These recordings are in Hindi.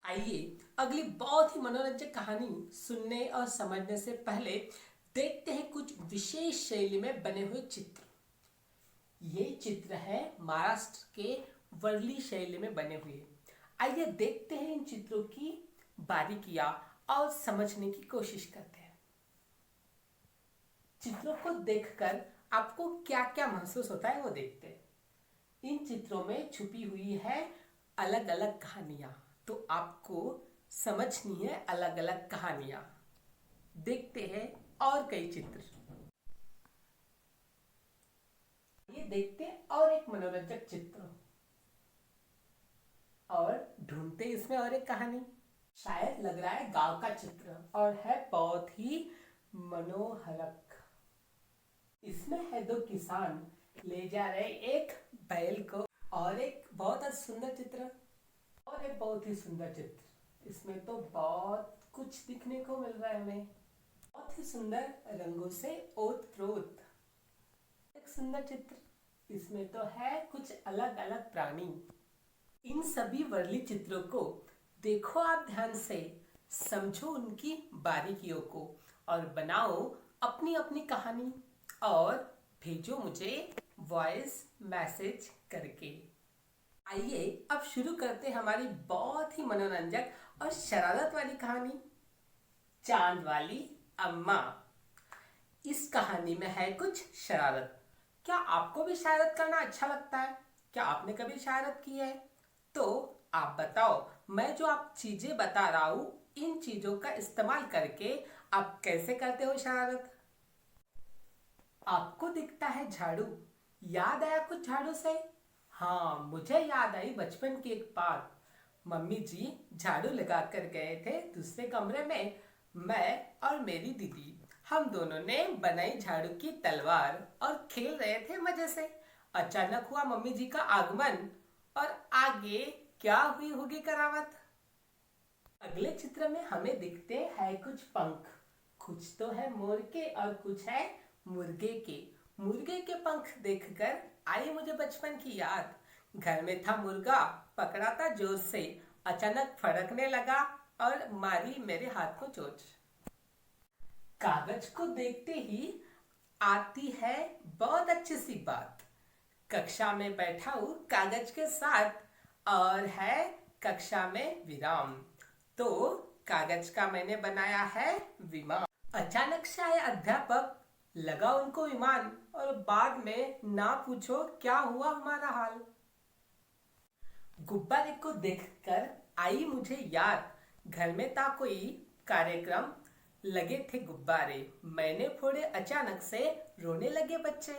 आइए अगली बहुत ही मनोरंजक कहानी सुनने और समझने से पहले देखते हैं कुछ विशेष शैली में बने हुए चित्र। ये चित्र है महाराष्ट्र के वर्ली शैली में बने हुए। आइए देखते हैं इन चित्रों की बारीकियां और समझने की कोशिश करते हैं। चित्रों को देखकर आपको क्या क्या महसूस होता है वो देखते हैं। इन चित्रों में छुपी हुई है अलग अलग कहानियां, तो आपको समझनी है अलग अलग कहानियां। देखते हैं और कई चित्र। ये देखते हैं और एक मनोरंजक चित्र और ढूंढते इसमें और एक कहानी। शायद लग रहा है गांव का चित्र और है बहुत ही मनोहरक। इसमें है दो किसान ले जा रहे एक बैल को और एक बहुत सुंदर चित्र और एक बहुत ही सुंदर चित्र। इसमें तो बहुत कुछ दिखने को मिल रहा है हमें। बहुत ही सुंदर रंगों से ओत प्रोत एक सुंदर चित्र। इसमें तो है कुछ अलग अलग प्राणी। इन सभी वर्ली चित्रों को देखो आप ध्यान से, समझो उनकी बारीकियों को और बनाओ अपनी अपनी कहानी और भेजो मुझे वॉइस मैसेज करके। आइए अब शुरू करते हैं हमारी बहुत ही मनोरंजक और शरारत वाली कहानी, चांद वाली अम्मा। इस कहानी में है कुछ शरारत। क्या आपको भी शरारत करना अच्छा लगता है? क्या आपने कभी शरारत की है? तो आप बताओ, मैं जो आप चीजें बता रहा हूं इन चीजों का इस्तेमाल करके आप कैसे करते हो शरारत। आपको दिखता है झाड़ू। याद आया कुछ झाड़ू से? हाँ, मुझे याद आई बचपन की एक बात। मम्मी जी झाड़ू लगा कर गए थे दूसरे कमरे में। मैं और मेरी दीदी हम दोनों ने बनाई झाड़ू की तलवार और खेल रहे थे मजे से। अचानक हुआ मम्मी जी का आगमन और आगे क्या हुई होगी करावत। अगले चित्र में हमें दिखते हैं कुछ पंख। कुछ तो है मोर के और कुछ है मुर्गे के। मुर्गे के पंख देखकर आई मुझे बचपन की याद। घर में था मुर्गा, पकड़ा था जोर से, अचानक फड़कने लगा और मारी मेरे हाथ को चोट। कागज को देखते ही आती है बहुत अच्छी सी बात। कक्षा में बैठा हूँ कागज के साथ और है कक्षा में विराम, तो कागज का मैंने बनाया है विमान। अचानक से आए अध्यापक, लगा उनको ईमान और बाद में ना पूछो क्या हुआ हमारा हाल। गुब्बारे को देखकर आई मुझे याद। घर में था कोई कार्यक्रम, लगे थे गुब्बारे, मैंने फोड़े अचानक से, रोने लगे बच्चे।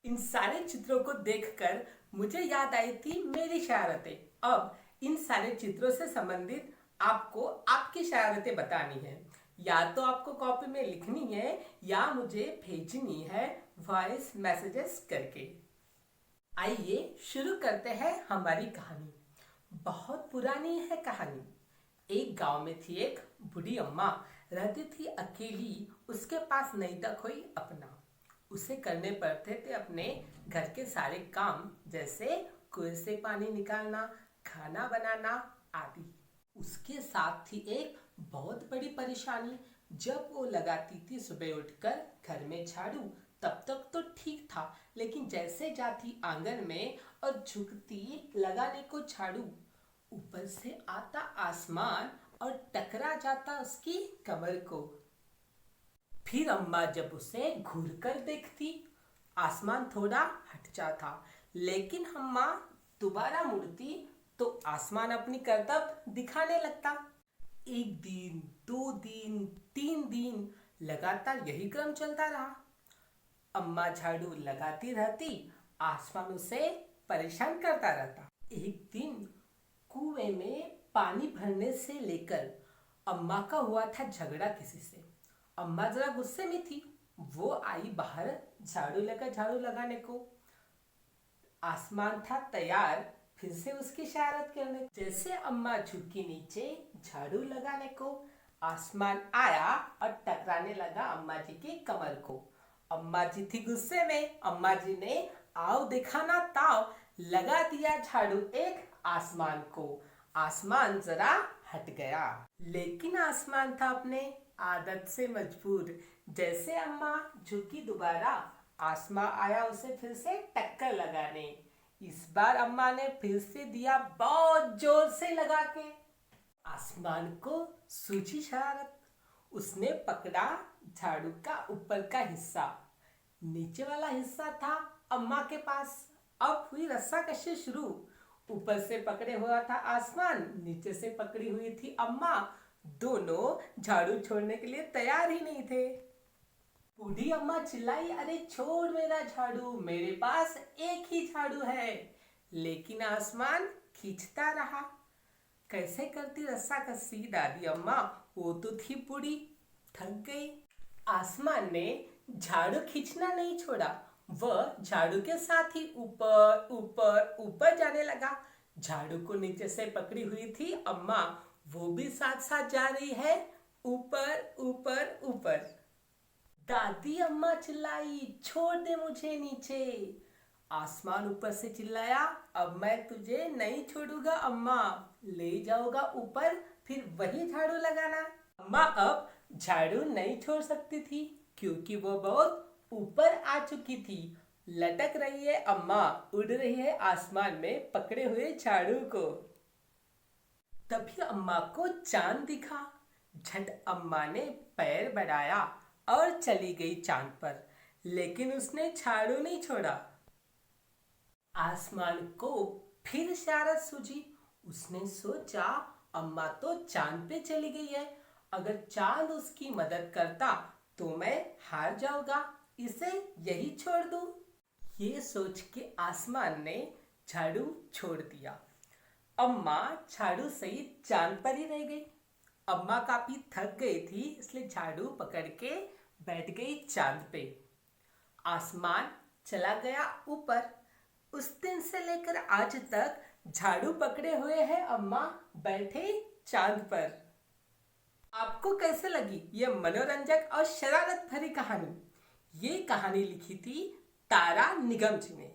इन सारे चित्रों को देखकर मुझे याद आई थी मेरी शरारतें। अब इन सारे चित्रों से संबंधित आपको आपकी शरारतें बतानी है। या तो आपको कॉपी में लिखनी है या मुझे भेजनी है वॉइस मैसेजेस करके। आइए शुरू करते हैं हमारी कहानी। बहुत पुरानी है कहानी। एक गांव में थी एक बूढ़ी अम्मा, रहती थी अकेली। उसके पास नहीं था कोई अपना। उसे करने पड़ते थे अपने घर के सारे काम, जैसे कुएं से पानी निकालना, खाना बनाना आदि। उसके साथ थी एक बहुत बड़ी परेशानी। जब वो लगाती थी सुबह उठकर घर में झाड़ू, तब तक तो ठीक था, लेकिन जैसे जाती आंगन में और झुकती लगाने को झाड़ू, ऊपर से आता आसमान और टकरा जाता उसकी कमर को। फिर अम्मा जब उसे घूर कर देखती, आसमान थोड़ा हट जाता, लेकिन अम्मा दोबारा मुड़ती तो आसमान अपनी करतब दिखाने लगता। एक दिन, 2 दिन, 3 दिन लगातार यही क्रम चलता रहा। अम्मा झाड़ू लगाती रहती, आसमान उसे परेशान करता रहता। एक दिन कुएं में पानी भरने से लेकर अम्मा का हुआ था झगड़ा किसी से। अम्मा जरा गुस्से में थी। वो आई बाहर झाड़ू लगाने को। आसमान था तैयार फिर से उसकी शरारत करने। जैसे अम्मा झुकी नीचे झाड़ू लगाने को, आसमान आया और टकराने लगा अम्मा जी की कमर को। अम्मा जी थी गुस्से में। अम्मा जी ने आओ दिखाना ताव लगा दिया झाड़ू एक आसमान को। आसमान जरा हट गया, लेकिन आसमान था अपने आदत से मजबूर। जैसे अम्मा झुकी दोबारा, आसमान आया उसे फिर से टक्कर लगाने। इस बार अम्मा ने फिर से दिया बहुत जोर से लगा के। आसमान को सूझी शरारत, उसने पकड़ा झाड़ू का ऊपर का हिस्सा। नीचे वाला हिस्सा था अम्मा के पास। अब हुई रस्साकशी शुरू। ऊपर से पकड़े हुआ था आसमान, नीचे से पकड़ी हुई थी अम्मा। दोनों झाड़ू छोड़ने के लिए तैयार ही नहीं थे। बूढ़ी अम्मा चिल्लाई, अरे छोड़ मेरा झाड़ू, मेरे पास एक ही झाड़ू है। लेकिन आसमान खींचता रहा। कैसे करती रस्साकशी दादी अम्मा, वो तो थी बूढ़ी, थक गई। आसमान ने झाड़ू खींचना नहीं छोड़ा, वह झाड़ू के साथ ही ऊपर ऊपर ऊपर जाने लगा। झाड़ू को नीचे से पकड़ी हुई थी अम्मा, वो भी साथ साथ जा रही है, ऊपर ऊपर ऊपर। दादी अम्मा चिल्लाई, छोड़ दे मुझे नीचे। आसमान ऊपर से चिल्लाया, अब मैं तुझे नहीं छोड़ूंगा अम्मा, ले जाऊंगा ऊपर, फिर वही झाड़ू लगाना। अम्मा अब झाड़ू नहीं छोड़ सकती थी, क्योंकि वो बहुत ऊपर आ चुकी थी। लटक रही है अम्मा, उड़ रही है आसमान में पकड़े हुए झाड़ू को। तभी अम्मा को चांद दिखा। झट अम्मा ने पैर बढ़ाया और चली गई चांद पर, लेकिन उसने झाड़ू नहीं छोड़ा। आसमान को फिर शरारत सूझी। उसने सोचा, अम्मा तो चांद पे चली गई है, अगर चांद उसकी मदद करता तो मैं हार जाऊंगा, इसे यही छोड़ दूं। ये सोच के आसमान ने झाड़ू छोड़ दिया। अम्मा झाड़ू सहित चांद पर ही रह गई। अम्मा काफी थक गई थी, इसलिए झाड़ू पकड़ के बैठ गई चांद पे। आसमान चला गया ऊपर। उस दिन से लेकर आज तक झाड़ू पकड़े हुए है अम्मा, बैठे चांद पर। आपको कैसे लगी ये मनोरंजक और शरारत भरी कहानी? ये कहानी लिखी थी तारा निगम जी ने।